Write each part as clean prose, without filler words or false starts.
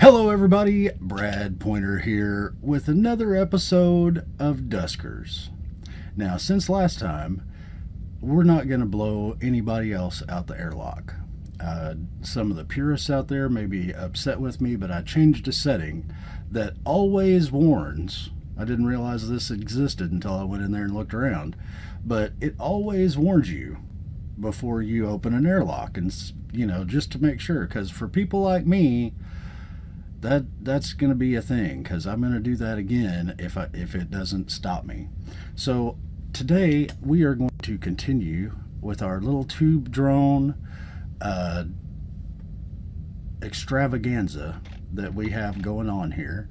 Hello, everybody. Brad Pointer here with another episode of Duskers. Now, since last time, we're not going to blow anybody else out the airlock. Some of the purists out there may be upset with me, but I changed a setting that always warns. I didn't realize this existed until I went in there and looked around, but it always warns you before you open an airlock, and just to make sure, because for people like me, that's going to be a thing, because I'm going to do that again if it doesn't stop me. So today we are going to continue with our little tube drone extravaganza that we have going on here.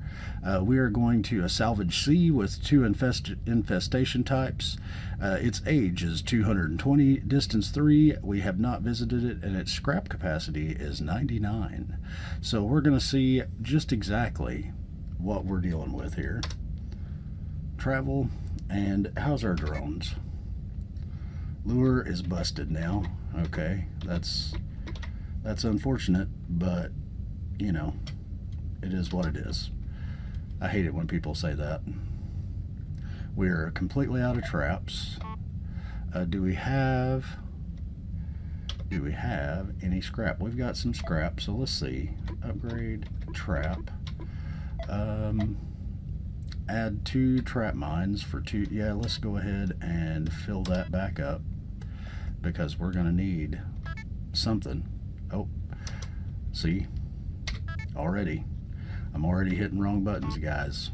We are going to a salvage sea with two infestation types. Its age is 220, distance 3. We have not visited it, and its scrap capacity is 99. So we're going to see just exactly what we're dealing with here. Travel, and how's our drones? Lure is busted now. Okay, that's unfortunate, but it is what it is. I hate it when people say that. We're completely out of traps. Do we have any scrap? We've got some scrap, so let's see. Upgrade trap. Add 2 trap mines for 2. Yeah, let's go ahead and fill that back up, because we're gonna need something. Oh, see, I'm already hitting wrong buttons, guys.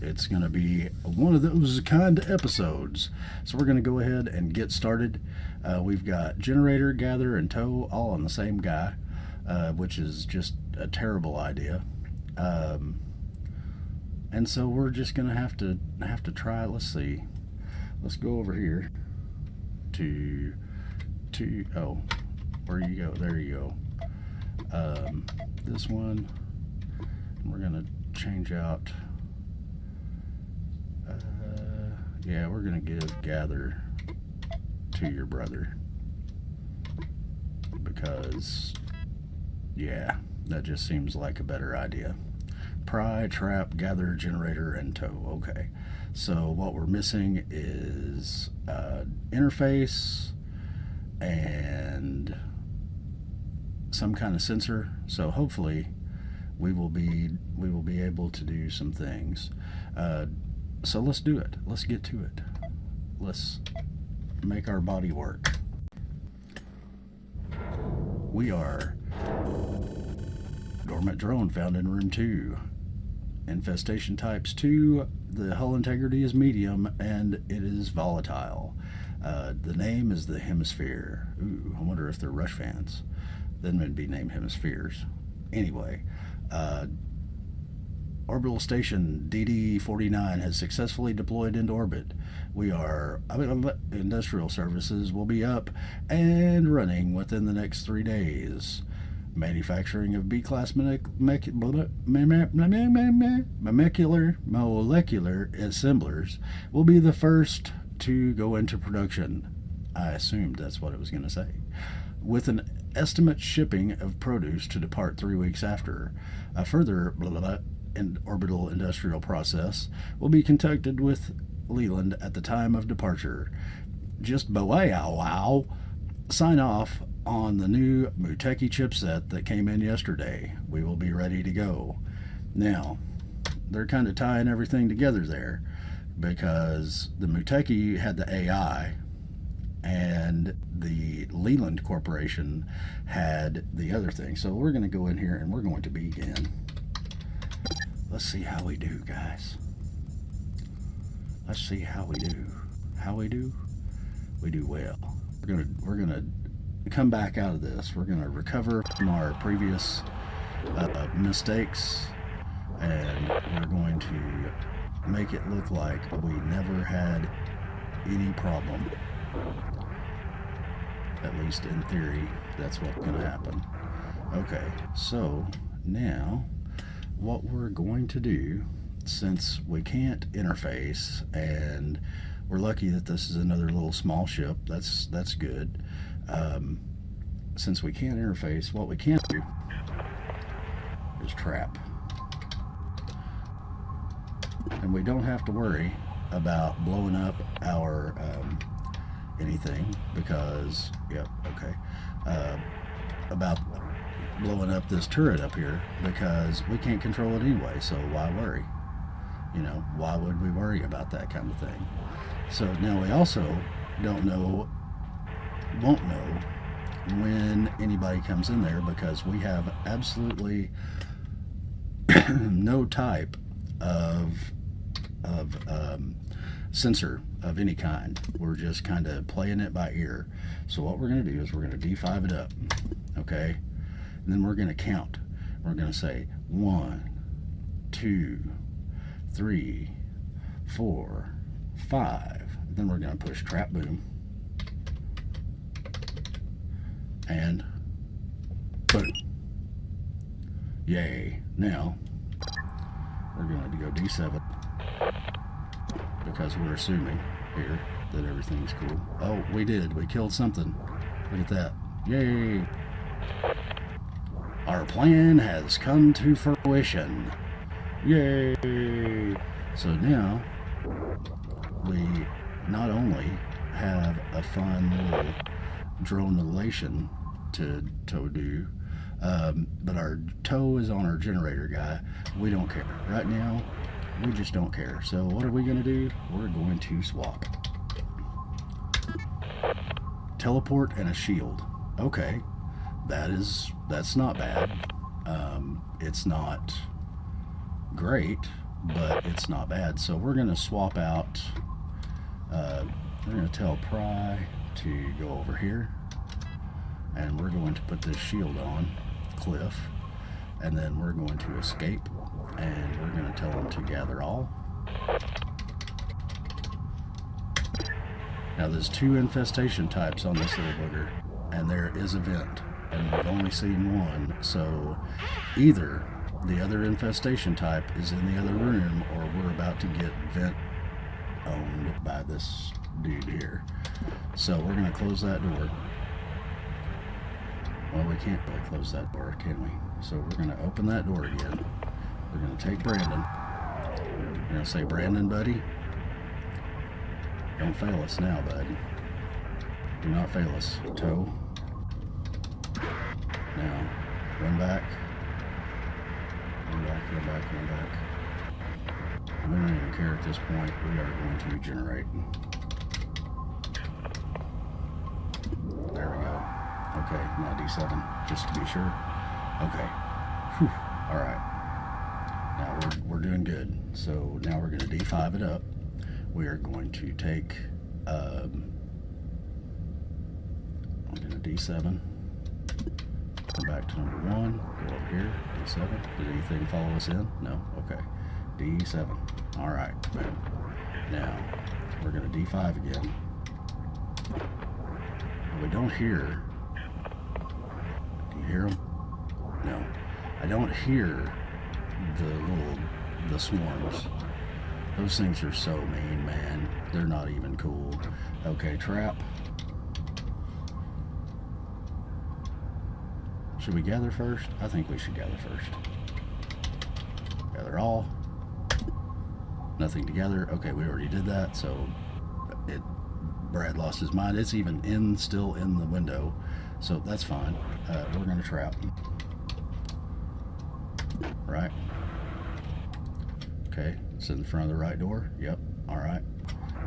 It's going to be one of those kind of episodes. So we're going to go ahead and get started. We've got generator, gather, and tow all on the same guy, which is just a terrible idea. And so we're just going to have to try it. Let's see. Let's go over here to oh, where you go? There you go. This one. We're gonna change out. Yeah, we're gonna give gather to your brother, because yeah, that just seems like a better idea. Pry, trap, gather, generator, and tow. Okay, so what we're missing is interface and some kind of sensor. So hopefully we will be able to do some things. So let's do it. Let's get to it. Let's make our body work. We are dormant drone found in room 2. Infestation types 2. The hull integrity is medium, and it is volatile. The name is the Hemisphere. Ooh, I wonder if they're Rush fans. Then it'd be named Hemispheres. Anyway, orbital station DD-49 has successfully deployed into orbit. Industrial services will be up and running within the next 3 days. Manufacturing of B-class molecular assemblers will be the first to go into production. I assumed that's what it was going to say. With an estimate shipping of produce to depart 3 weeks after. A further orbital industrial process will be conducted with Leland at the time of departure. Just wow. Sign off on the new Muteki chipset that came in yesterday. We will be ready to go. Now, they're kind of tying everything together there, because the Muteki had the AI, and the Leland Corporation had the other thing. So we're going to go in here and we're going to begin. Let's see how we do, guys. Let's see how we do. How we do? We do well. We're gonna come back out of this. We're gonna recover from our previous mistakes, and we're going to make it look like we never had any problem. At least in theory, that's what's going to happen. Okay, so now what we're going to do, since we can't interface, and we're lucky that this is another little small ship, that's good. Since we can't interface, what we can do is trap. And we don't have to worry about blowing up our anything because, yep, okay, about blowing up this turret up here because we can't control it anyway, so why worry? You know, why would we worry about that kind of thing? So now we also won't know when anybody comes in there because we have absolutely no type of sensor of any kind. We're just kind of playing it by ear. So what we're going to do is we're going to D5 it up, okay? And then we're going to count. We're going to say 1, 2, 3, 4, 5. Then we're going to push trap boom. And boom. Yay. Now, we're going to go D7 because we're assuming here that everything's cool. Oh, we did. We killed something. Look at that. Yay. Our plan has come to fruition. Yay. So now, we not only have a fun little drone elation to do, but our toe is on our generator guy. We don't care. Right now, we just don't care. So what are we going to do? We're going to swap. Teleport and a shield. Okay, that's not bad. It's not great, but it's not bad. So we're going to swap out. We're going to tell Pry to go over here, and we're going to put this shield on Cliff, and then we're going to escape, and we're going to tell him to gather all. Now there's 2 infestation types on this little booger, and there is a vent, and we've only seen one, so either the other infestation type is in the other room, or we're about to get vent owned by this dude here. So we're going to close that door. Well, we can't really close that door, can we? So we're going to open that door again. We're going to take Brandon. We're going to say, Brandon, buddy, don't fail us now, bud. Do not fail us. Toe. Now, run back. Run back, run back, run back. We don't even care at this point. We are going to generate. There we go. Okay, now D7, just to be sure. Okay. Whew. All right. Now we're doing good. So now we're going to D5 it up. We are going to take. I'm going to D7. Come back to number 1. Go over here. D7. Did anything follow us in? No. Okay. D7. All right. Boom. Now we're going to D5 again. We don't hear. Do you hear them? No. I don't hear the swarms. Those things are so mean, man. They're not even cool. Okay, trap. Should we gather first? I think we should gather first. Gather all. Nothing together. Okay, we already did that, so Brad lost his mind. It's even still in the window, so that's fine. We're gonna trap. Right. Okay, it's in front of the right door. Yep. All right.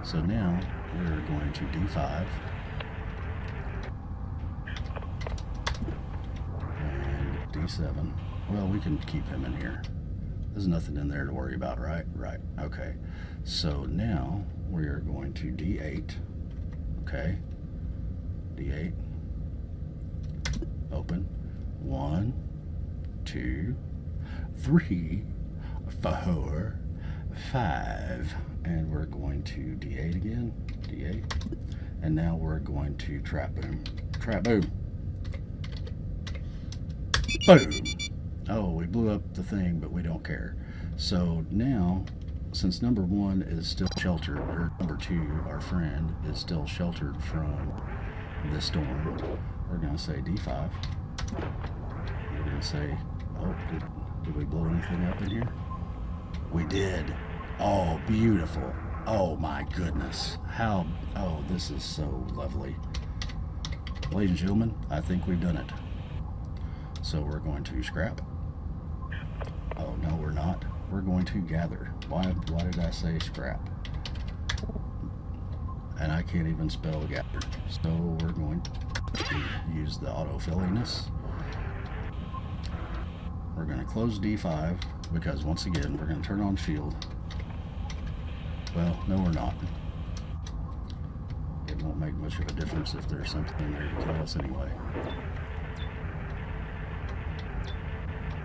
So now we're going to D5 and D7. Well, we can keep him in here. There's nothing in there to worry about, right? Right. Okay. So now we are going to D8. Okay. D8. Open. 1, 2, 3, 4, 5. And we're going to D8 again. D8. And now we're going to trap boom. Trap boom. Boom. Oh, we blew up the thing, but we don't care. So now, since number 1 is still sheltered, or number 2, our friend, is still sheltered from the storm, we're going to say D5. We're going to say, oh, did we blow anything up in here? We did. Oh, beautiful. Oh my goodness. How, oh, this is so lovely. Ladies and gentlemen, I think we've done it. So we're going to scrap. Oh, no, we're not. We're going to gather. Why did I say scrap? And I can't even spell gather. So we're going to use the autofilliness. We're going to close D5 because once again we're going to turn on shield. Well, no, we're not. It won't make much of a difference if there's something in there to kill us anyway.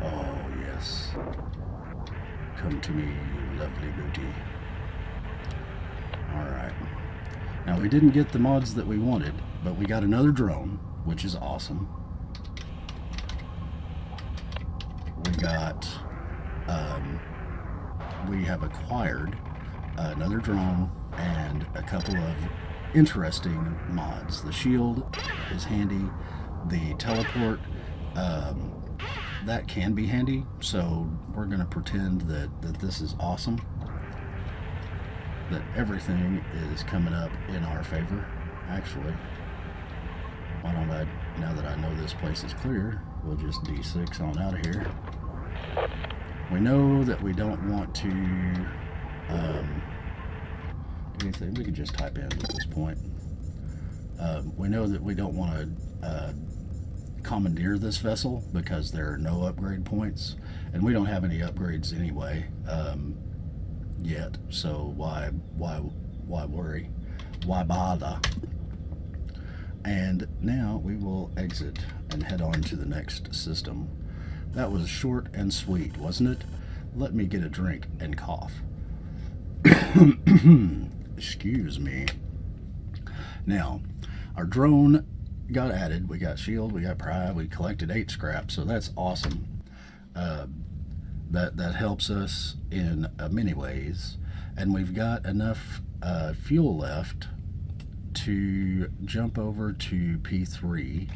Oh, yes. Come to me, you lovely booty. Alright. Now, we didn't get the mods that we wanted, but we got another drone, which is awesome. We got, we have acquired another drone and a couple of interesting mods. The shield is handy. The teleport, that can be handy, so we're going to pretend that this is awesome. That everything is coming up in our favor. Actually, why don't I, now that I know this place is clear, we'll just D6 on out of here. We know that we don't want to do anything. We can just type in at this point. We know that we don't want to commandeer this vessel because there are no upgrade points, and we don't have any upgrades anyway yet. So why worry? Why bother? And now we will exit and head on to the next system. That was short and sweet, wasn't it? Let me get a drink and cough. Excuse me. Now, our drone got added. We got shield, we got pry, we collected 8 scrap, so that's awesome. That helps us in many ways, and we've got enough fuel left to jump over to P3.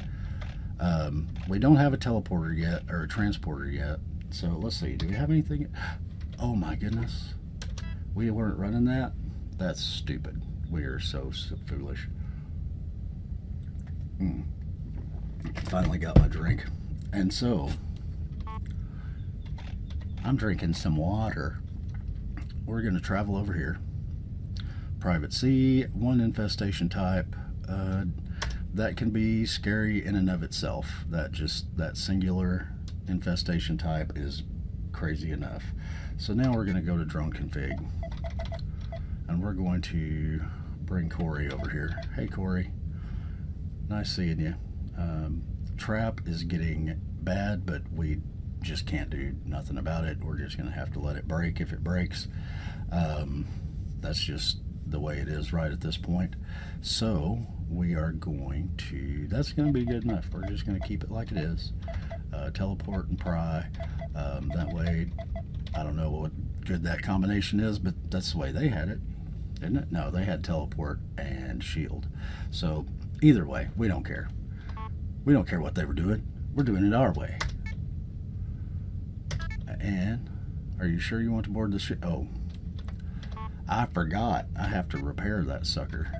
We don't have a teleporter yet, or a transporter yet, so let's see, do we have anything? Oh my goodness, we weren't running that? That's stupid. We are so foolish. Finally got my drink, and so I'm drinking some water. We're going to travel over here. Private sea, 1 infestation type. That can be scary in and of itself. That singular infestation type is crazy enough. So now we're going to go to drone config, and we're going to bring Corey over here. Hey Corey, nice seeing you. Trap is getting bad, but we just can't do nothing about it. We're just going to have to let it break if it breaks. That's just the way it is right at this point. So we are going to, that's going to be good enough. We're just going to keep it like it is. Teleport and pry. That way, I don't know what good that combination is, but that's the way they had it, isn't it? No, they had teleport and shield. So either way, we don't care. We don't care what they were doing. We're doing it our way. And are you sure you want to board the ship? Oh, I forgot. I have to repair that sucker.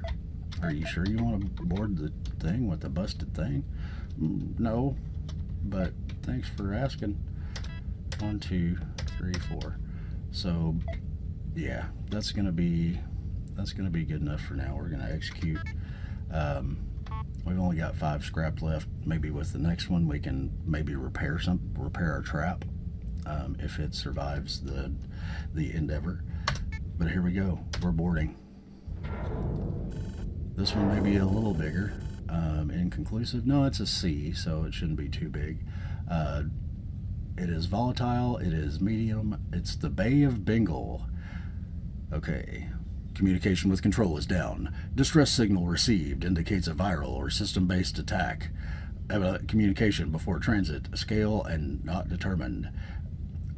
Are you sure you want to board the thing with the busted thing? No, but thanks for asking. 1, 2, 3, 4. So yeah, that's gonna be good enough for now. We're gonna execute. We've only got 5 scrap left. Maybe with the next one we can maybe repair our trap if it survives the endeavor. But here we go. We're boarding. This one may be a little bigger. Inconclusive. No, it's a C, so it shouldn't be too big. It is volatile. It is medium. It's the Bay of Bengal. Okay. Communication with control is down. Distress signal received indicates a viral or system-based attack. Communication before transit. Scale and not determined.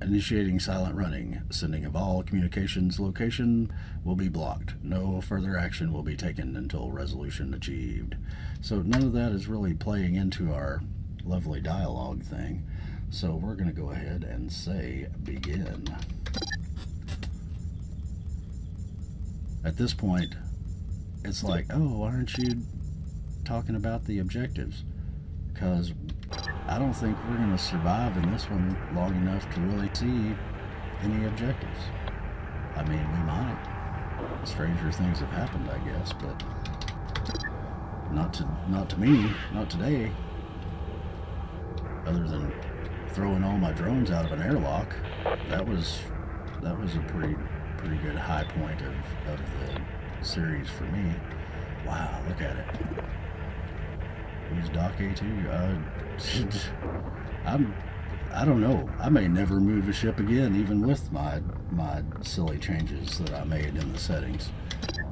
Initiating silent running. Sending of all communications location will be blocked. No further action will be taken until resolution achieved. So none of that is really playing into our lovely dialogue thing. So we're going to go ahead and say begin. At this point, it's like, oh, why aren't you talking about the objectives? Because I don't think we're going to survive in this one long enough to really see any objectives. I mean, we might. Stranger things have happened, I guess, but not to me, not today. Other than throwing all my drones out of an airlock, that was a pretty good high point of the series for me. Wow, look at it. Use Dock A2. I don't know. I may never move a ship again, even with my silly changes that I made in the settings.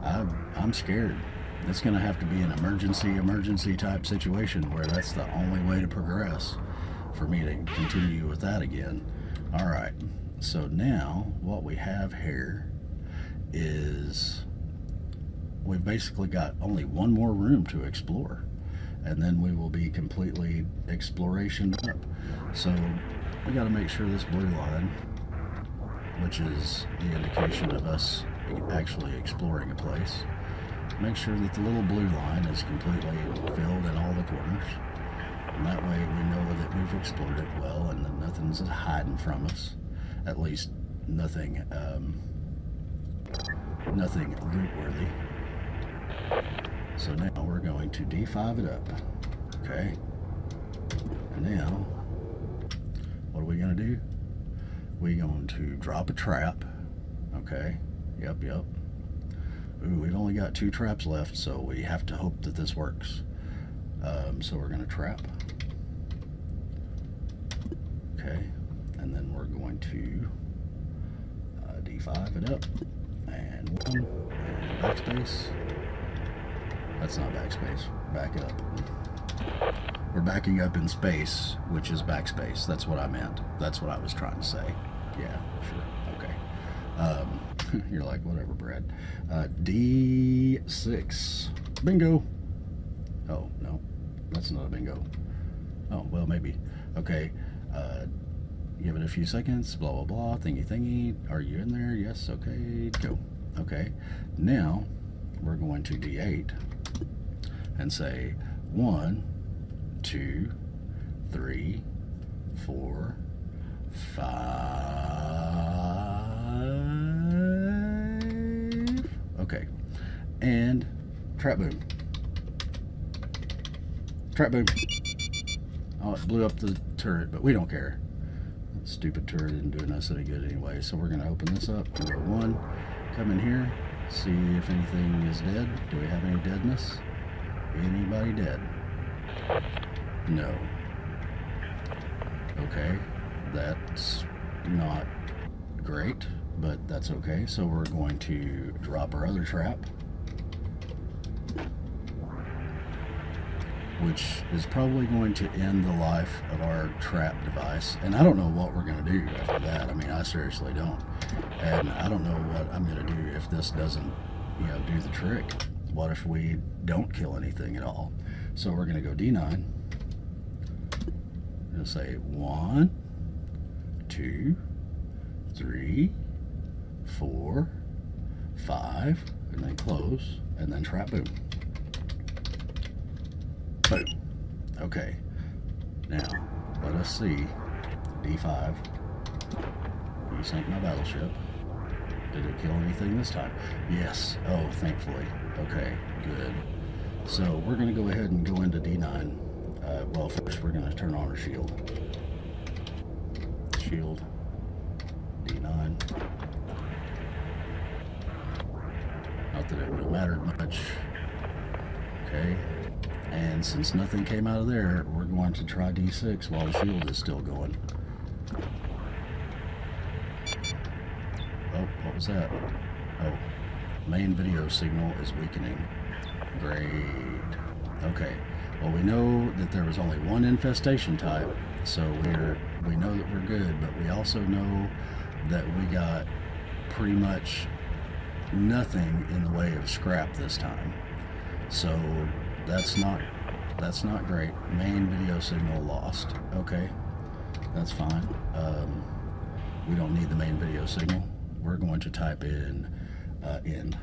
I'm scared. It's going to have to be an emergency type situation where that's the only way to progress for me to continue with that again. All right. So now what we have here is we've basically got only one more room to explore, and then we will be completely exploration up. So we got to make sure this blue line, which is the indication of us actually exploring a place, make sure that the little blue line is completely filled in all the corners. And that way we know that we've explored it well and that nothing's hiding from us. At least nothing loot worthy. So now we're going to D5 it up. Okay. And now, what are we going to do? We're going to drop a trap. Okay. Yep. Ooh, we've only got 2 traps left, so we have to hope that this works. So we're going to trap. Okay. And then we're going to D5 it up. And 1. And backspace. That's not backspace. Back up. We're backing up in space, which is backspace. That's what I meant. That's what I was trying to say. Yeah, sure. Okay. You're like, whatever, Brad. D6. Bingo. Oh, no. That's not a bingo. Oh, well, maybe. Okay. Give it a few seconds. Blah, blah, blah. Thingy. Are you in there? Yes. Okay. Go. Okay. Now, we're going to D8 and say 1, 2, 3, 4, 5. Okay. And trap boom. Trap boom. Oh, it blew up the turret, but we don't care. That stupid turret isn't doing us any good anyway. So we're going to open this up. Number 1. Come in here. See if anything is dead. Do we have any deadness? Anybody dead? No. Okay. That's not great, but that's okay. So we're going to drop our other trap, which is probably going to end the life of our trap device. And I don't know what we're going to do after that. I mean, I seriously don't. And I don't know what I'm going to do if this doesn't, do the trick. What if we don't kill anything at all? So we're going to go D9. We'll say 1, 2, 3, 4, 5, and then close, and then trap boom. Boom. Okay. Now, let us see. D5. You sank my battleship. Did it kill anything this time? Yes. Oh, thankfully. Okay, good. So we're going to go ahead and go into D9. Well, first we're going to turn on our shield. Shield. D9. Not that it would have mattered much. Okay. And since nothing came out of there, we're going to try D6 while the shield is still going. Oh, what was that? Oh, main video signal is weakening. Great. Okay. Well, we know that there was only one infestation type, so we know that we're good, but we also know that we got pretty much nothing in the way of scrap this time. So that's not great. Main video signal lost. Okay, that's fine. We don't need the main video signal. We're going to type in end.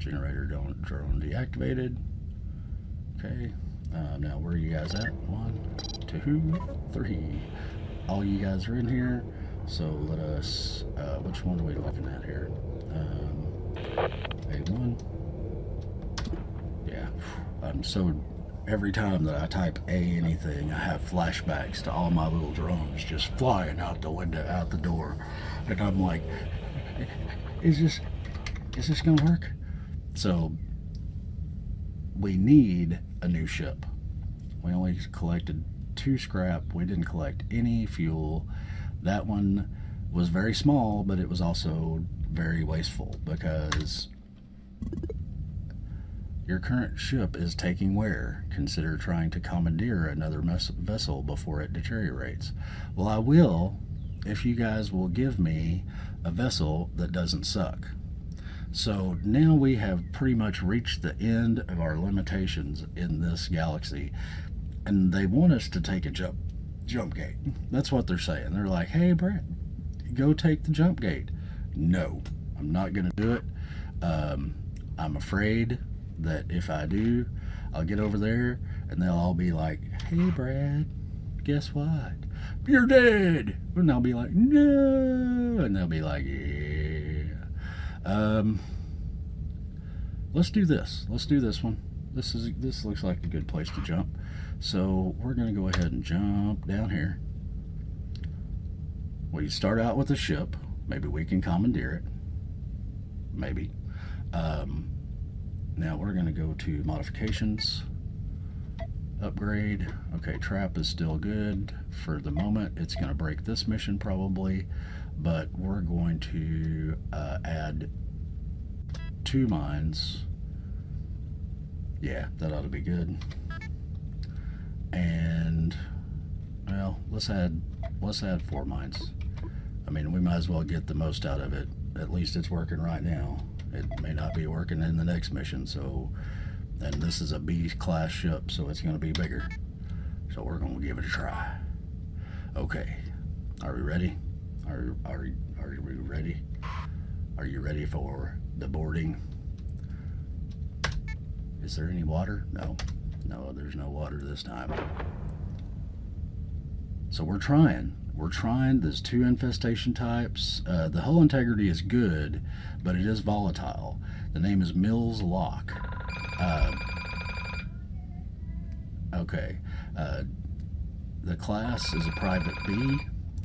Generator drone deactivated. Okay. Now where are you guys at? 1, 2, 3. All you guys are in here. So let us. Which one are we looking at here? A1. Yeah. Every time that I type A anything, I have flashbacks to all my little drones just flying out the window, out the door, and I'm like, is this gonna work? So we need a new ship. We only collected 2 scrap. We didn't collect any fuel. That one was very small, but it was also very wasteful because your current ship is taking wear. Consider trying to commandeer another vessel before it deteriorates. Well, I will if you guys will give me a vessel that doesn't suck. So now we have pretty much reached the end of our limitations in this galaxy, and they want us to take a jump gate. That's what they're saying. They're like, hey, Brett, go take the jump gate. No, I'm not going to do it. I'm afraid that if I do, I'll get over there and they'll all be like, hey, Brad, guess what? You're dead. And I'll be like, no. And they'll be like, yeah. Let's do this. Let's do this one. This looks like a good place to jump. So we're going to go ahead and jump down here. We start out with a ship. Maybe we can commandeer it. Maybe. Now we're going to go to modifications, upgrade. Okay, trap is still good for the moment. It's going to break this mission probably, but we're going to add 2 mines. Yeah, that ought to be good. And well, let's add 4 mines. I mean, we might as well get the most out of it. At least it's working right now. It may not be working in the next mission, so, and this is a B class ship, so it's going to be bigger. So we're going to give it a try. Okay, are we ready? Are we ready? Are you ready for the boarding? Is there any water? No, there's no water this time. So we're trying. There's 2 infestation types. The hull integrity is good, but it is volatile. The name is Mills Lock. Okay. The class is a private B,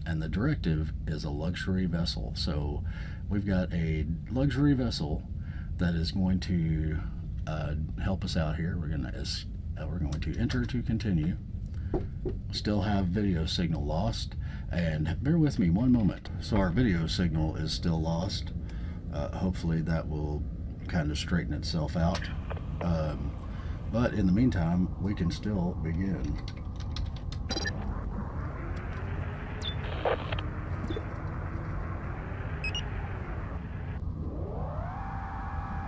and the directive is a luxury vessel. So we've got a luxury vessel that is going to help us out here. We're going to enter to continue. Still have video signal lost, and bear with me one moment. So our video signal is still lost. Hopefully that will kind of straighten itself out, but in the meantime we can still begin.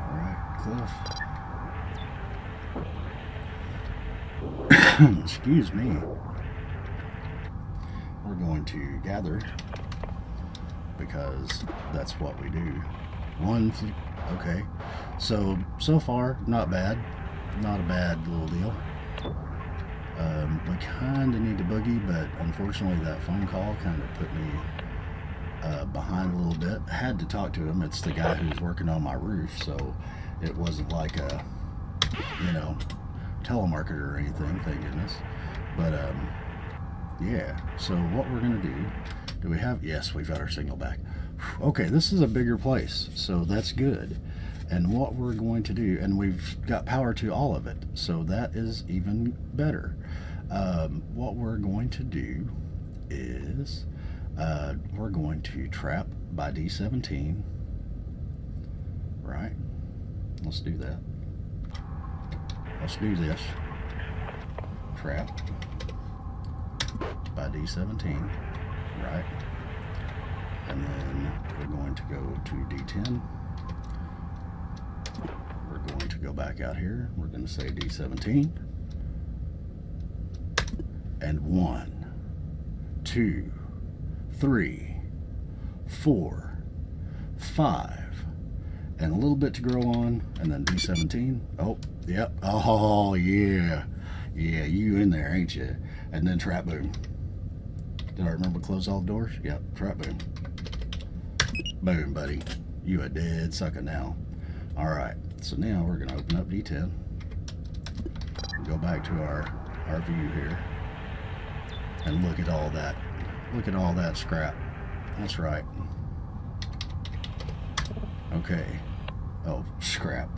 Alright, Cliff. Excuse me. We're going to gather because that's what we do. Okay. So far, not bad. Not a bad little deal. We kind of need to boogie, but unfortunately that phone call kind of put me behind a little bit. I had to talk to him. It's the guy who's working on my roof, so it wasn't like a, telemarketer or anything, thank goodness. But yeah, so what we're gonna do we have, yes, we've got our signal back. Okay, this is a bigger place, so that's good. And what we're going to do, and we've got power to all of it, so that is even better. What we're going to do is we're going to trap by D17, right? Let's do that. Let's do this. Trap by D17, right? And then we're going to go to D10. We're going to go back out here. We're going to say D17. And 1, 2, 3, 4, 5. and a little bit to grow on, and then D17. Oh, yep. Oh, yeah. Yeah, you in there, ain't you? And then trap boom. Did I remember to close all the doors? Yep, trap boom. Boom, buddy. You a dead sucker now. All right, so now we're gonna open up D10. Go back to our view here. And look at all that. Look at all that scrap. That's right. Okay. Oh, scrap.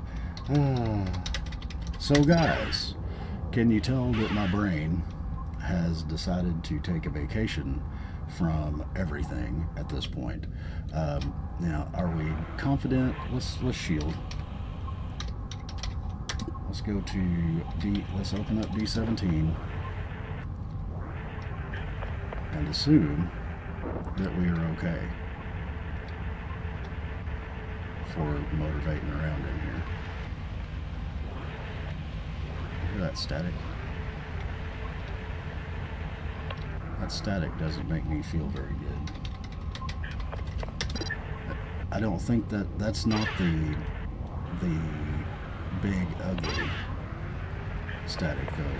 So guys, can you tell that my brain has decided to take a vacation from everything at this point? Now, are we confident? Let's shield. Let's go to D. Let's open up D17 and assume that we are okay for motivating around in here. Hear that static? That static doesn't make me feel very good. I don't think that's not the big ugly static though.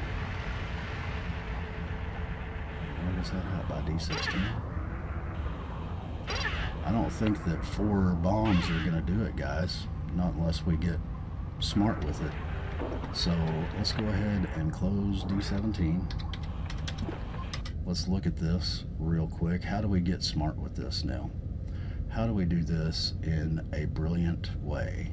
Where is that at by D16? I don't think that 4 bombs are gonna do it, guys. Not unless we get smart with it. So let's go ahead and close D17. Let's look at this real quick. How do we get smart with this now? How do we do this in a brilliant way?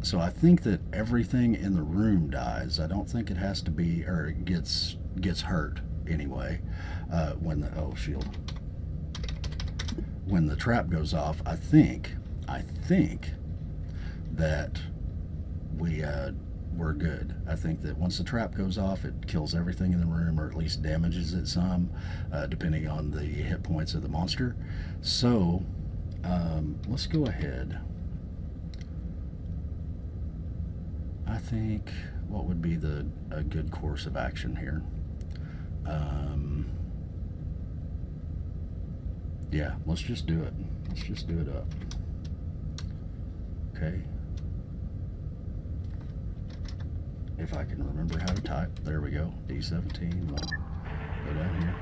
So I think that everything in the room dies. I don't think it has to be, or it gets hurt anyway. When the shield. When the trap goes off, I think that we're good. I think that once the trap goes off, it kills everything in the room, or at least damages it some, depending on the hit points of the monster. So let's go ahead. I think what would be a good course of action here? Yeah, let's just do it. Let's just do it up. Okay. If I can remember how to type. There we go. D17. Go down here.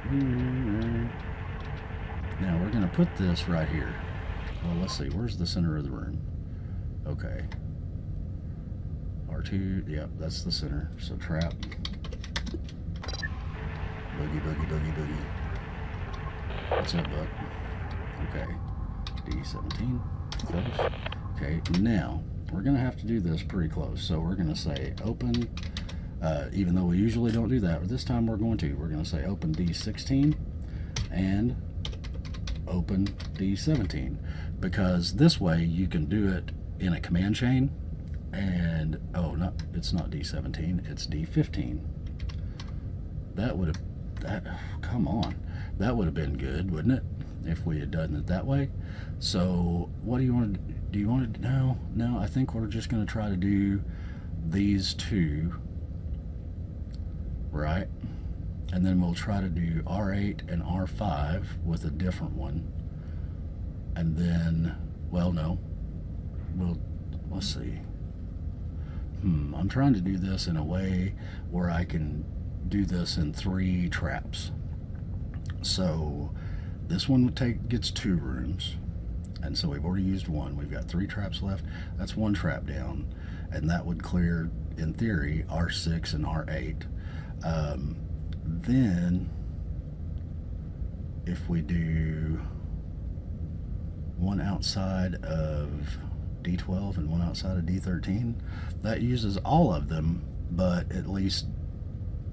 Now we're going to put this right here. Well, let's see. Where's the center of the room? Okay. R2. Yep, that's the center. So trap. Boogie, boogie, boogie, boogie. What's up, Buck? Okay. D17. Close. Okay, now we're going to have to do this pretty close. So we're going to say open, even though we usually don't do that, but this time we're going to. We're going to say open D16 and open D17, because this way you can do it in a command chain. And it's not D17, it's D15. That would have, come on, that would have been good, wouldn't it, if we had done it that way? So what do you want to do? Do you want to, no, I think we're just going to try to do these two, right? And then we'll try to do R8 and R5 with a different one. And then, well, no, let's see. I'm trying to do this in a way where I can do this in 3 traps. So this one gets 2 rooms. And so we've already used 1. We've got 3 traps left. That's 1 trap down. And that would clear, in theory, R6 and R8. Then, if we do 1 outside of D12 and 1 outside of D13, that uses all of them, but at least,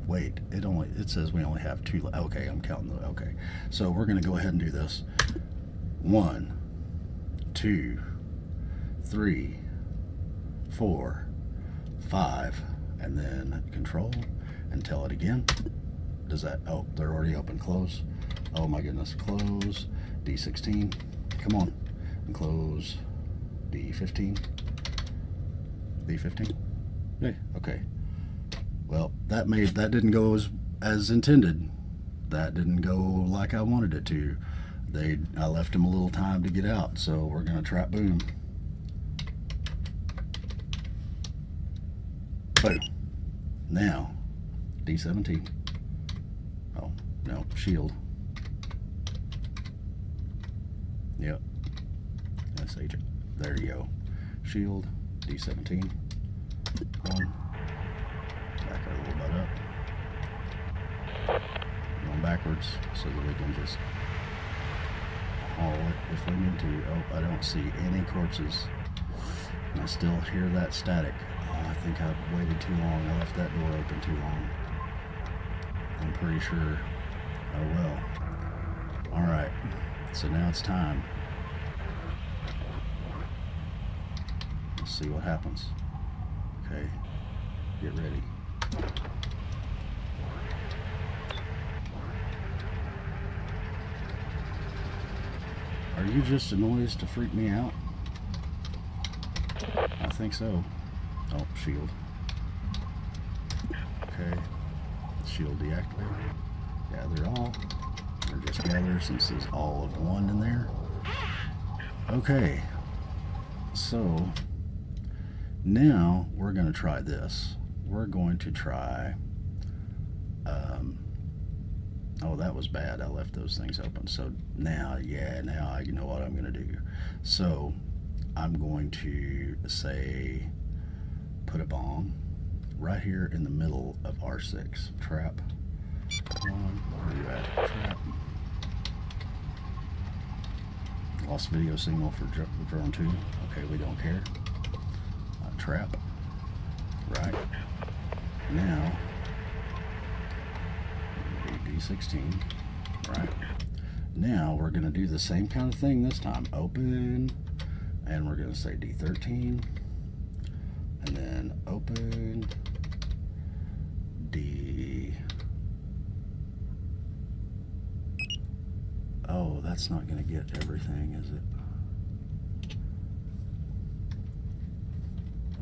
wait, it says we only have 2. Okay, I'm counting okay. So we're going to go ahead and do this. 1, 2, 3, 4, 5, and then control and tell it again. Does that, they're already open. Close. Oh my goodness. Close. D16. Come on. And close D15. D15. Hey, okay. Well, that didn't go as intended. That didn't go like I wanted it to. I left him a little time to get out, so we're gonna trap boom. Boom. Now, D17. Oh, no, shield. Yep. SH. There you go. Shield, D17. One. Back our little butt up. Going backwards so that we can just haul it if we need to. Oh, I don't see any corpses. And I still hear that static. Oh, I think I waited too long. I left that door open too long. I'm pretty sure. Oh well. Alright. So now it's time. Let's see what happens. Okay. Get ready. Are you just a noise to freak me out? I think so. Oh, shield. Okay. Shield deactivated. They're just gather since there's all of one in there. Okay. So now we're going to try this. We're going to try oh, that was bad. I left those things open. So now I know what I'm going to do. So I'm going to say put a bomb right here in the middle of R6. Trap. One. Where are you at? Trap. Lost video signal for drone 2. Okay, we don't care. Trap. Right. Now, D16. Right. Now we're going to do the same kind of thing this time. Open. And we're going to say D13. And then open. D. Oh, that's not going to get everything, is it?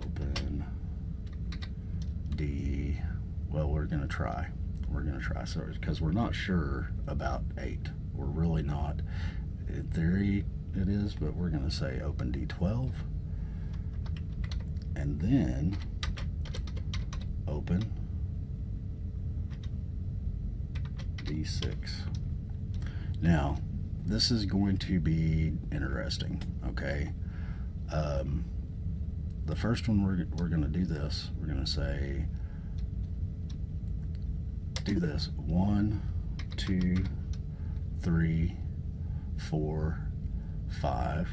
Open. D. Well, we're going to try. We're going to try. So, because we're not sure about 8. We're really not. In theory, it is, but we're going to say open D12. And then open D6. Now, this is going to be interesting, okay? The first one, we're going to do this. We're going to say, do this. 1, 2, 3, 4, 5,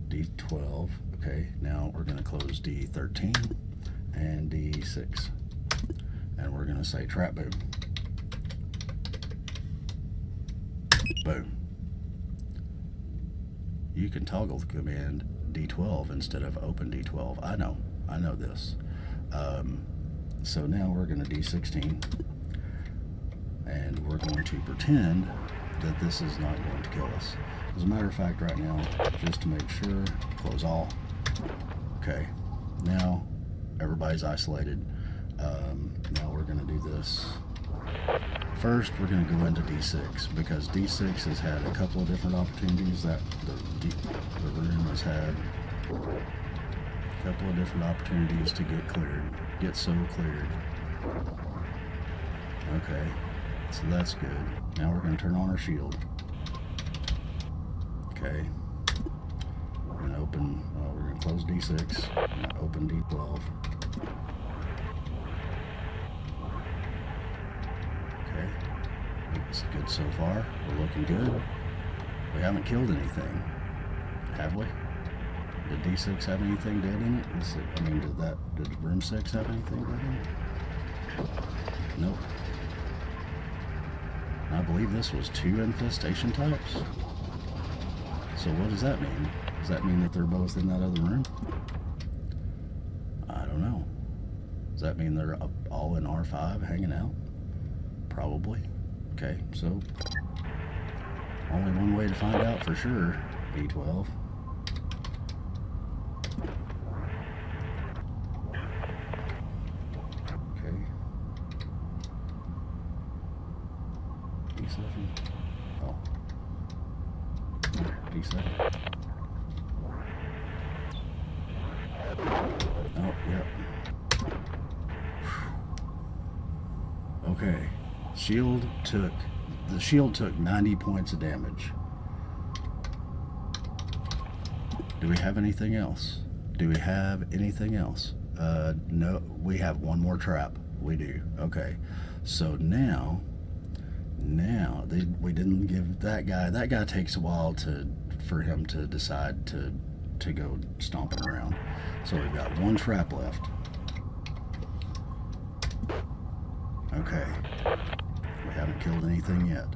D12. Okay, now we're going to close D13 and D6. And we're going to say trap boom. Boom. You can toggle the command D12 instead of open D12. I know this. So now we're going to D16 and we're going to pretend that this is not going to kill us. As a matter of fact, right now, just to make sure, close all. Okay, now everybody's isolated. Now we're going to do this. First, we're going to go into D6 because D6 has had a couple of different opportunities that the room has had a couple of different opportunities to get so cleared. Okay, so that's good. Now we're going to turn on our shield. Okay, we're going to open, we're going to close D6, we're going to open D12. Okay, it's good so far. We're looking good. We haven't killed anything, have we? Did D6 have anything dead in it? Let's see. I mean, did room 6 have anything dead in it? Nope. I believe this was 2 infestation types. So what does that mean? Does that mean that they're both in that other room? I don't know. Does that mean they're all in R5 hanging out? Probably. Okay, so only one way to find out for sure. D12. Okay. D7. Oh. D7. Oh, yep. Okay. The shield took 90 points of damage. Do we have anything else? Do we have anything else? No, we have one more trap. We do. Okay. So now we didn't give that guy. That guy takes a while for him to decide to go stomping around. So we've got one trap left. Okay. We haven't killed anything yet.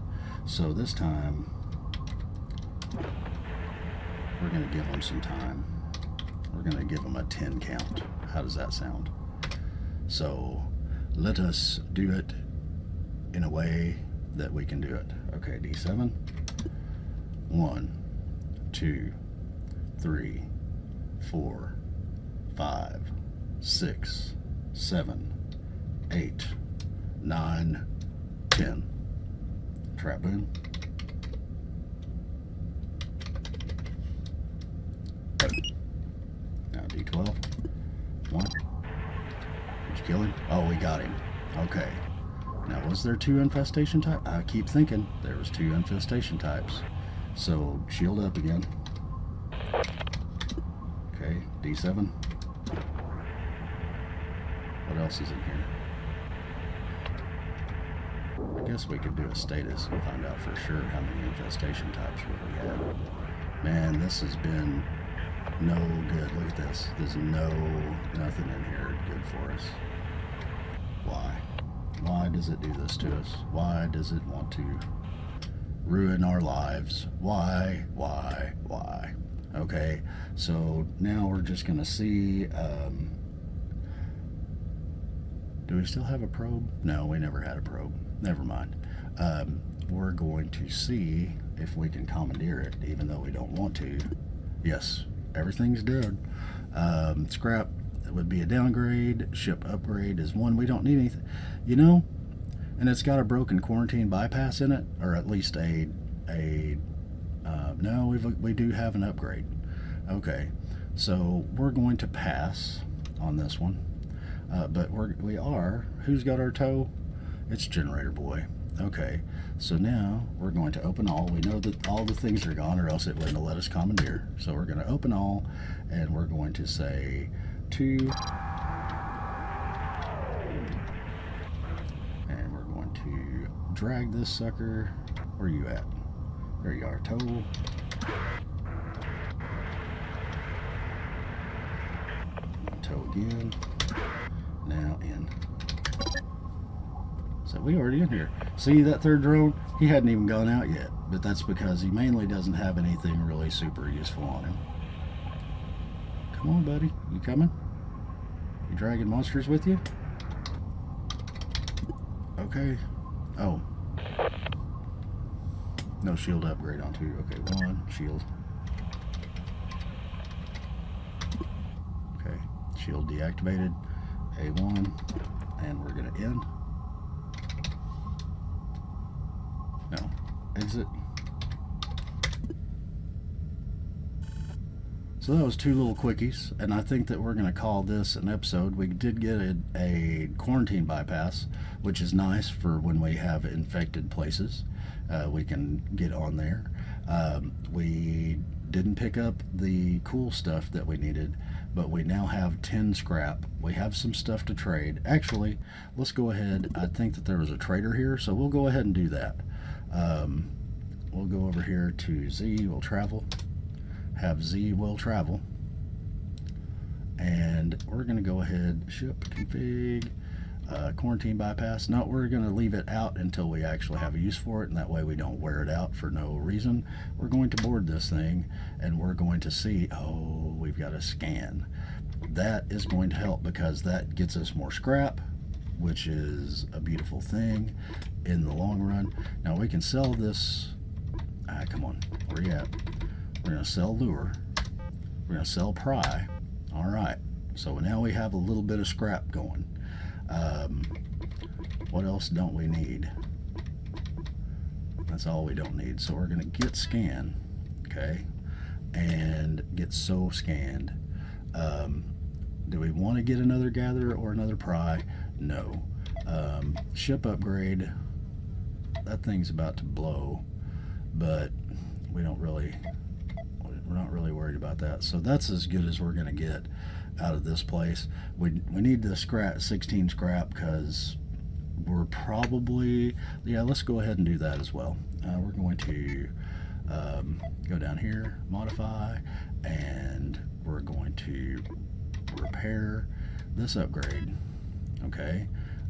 So this time we're going to give him some time. We're going to give him a 10 count. How does that sound? So let us do it in a way that we can do it. Okay, D7. 1, 2, 3, 4, 5, 6, 7, 8, 9, 10. Trap boom. Now D12. 1. Did you kill him? Oh, we got him. Okay. Now, was there 2 infestation types? I keep thinking there was 2 infestation types. So, shield up again. Okay, D7. What else is in here? I guess we could do a status and find out for sure how many infestation types we have. Man, this has been no good. Look at this. There's nothing in here good for us. Why? Why does it do this to us? Why does it want to ruin our lives? Why? Okay, so now we're just going to see, do we still have a probe? No, we never had a probe. Never mind. We're going to see if we can commandeer it, even though we don't want to. Yes, everything's dead. Scrap would be a downgrade. Ship upgrade is 1. We don't need anything. You know, and it's got a broken quarantine bypass in it, or at least no, we do have an upgrade. Okay, so we're going to pass on this one, but who's got our toe? It's Generator Boy. Okay, so now we're going to open all. We know that all the things are gone, or else it wouldn't have let us commandeer. So we're going to open all, and we're going to say 2, and we're going to drag this sucker. Where are you at? There you are, toe. Toe again. Now in. So we already in here. See that third drone? He hadn't even gone out yet, but that's because he mainly doesn't have anything really super useful on him. Come on, buddy. You coming? You dragging monsters with you? Okay. Oh. No shield upgrade on 2. Okay, 1 shield. Okay, shield deactivated. A1, and we're gonna end. No, exit. So that was 2 little quickies, and I think that we're going to call this an episode. We did get a quarantine bypass, which is nice for when we have infected places. We can get on there. We didn't pick up the cool stuff that we needed, but we now have 10 scrap. We have some stuff to trade. Actually, let's go ahead. I think that there was a trader here, so we'll go ahead and do that. We'll go over here to Z, we'll travel. Have Z will travel, and we're going to go ahead, ship config, quarantine bypass. No, we're going to leave it out until we actually have a use for it, and that way we don't wear it out for no reason. We're going to board this thing, and we're going to see, oh, we've got a scan. That is going to help because that gets us more scrap, which is a beautiful thing in the long run. Now we can sell this. Come on, where you at? We're going to sell lure. We're going to sell pry. All right. So now we have a little bit of scrap going. What else don't we need? That's all we don't need. So we're going to get scan. Okay. okay, and get so scanned. Do we want to get another gather or another pry? No. Ship upgrade, that thing's about to blow, but we're not really worried about that. So that's as good as we're going to get out of this place. We need the 16 scrap, because we're probably, yeah, let's go ahead and do that as well. We're going to go down here, modify, and we're going to repair this upgrade, okay,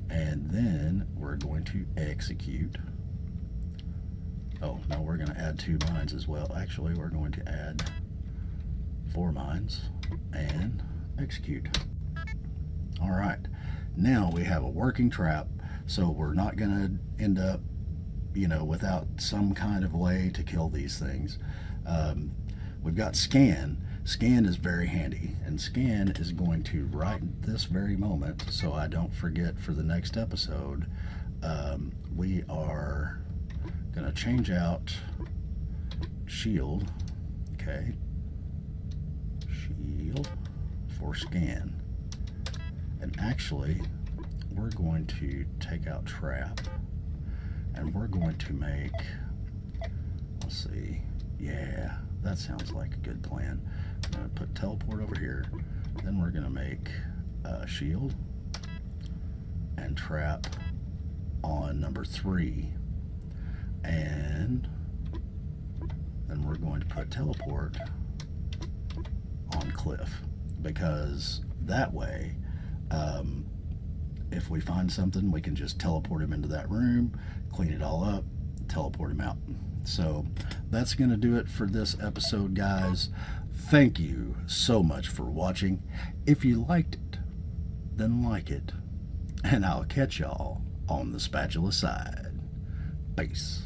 and then we're going to execute. Oh, no, we're going to add 2 mines as well. Actually, we're going to add 4 mines and execute. All right, now we have a working trap, so we're not going to end up, without some kind of way to kill these things. We've got scan. Scan is very handy, and scan is going to, right this very moment, so I don't forget for the next episode, we are going to change out shield, okay, shield for scan, and actually we're going to take out trap, and we're going to make, let's see, yeah, that sounds like a good plan. I'm going to put teleport over here, then we're going to make shield and trap on number 3, and then we're going to put teleport on cliff, because that way if we find something, we can just teleport him into that room, clean it all up, teleport him out. So that's going to do it for this episode, guys. Thank you so much for watching. If you liked it, then like it, and I'll catch y'all on the spatula side. Peace.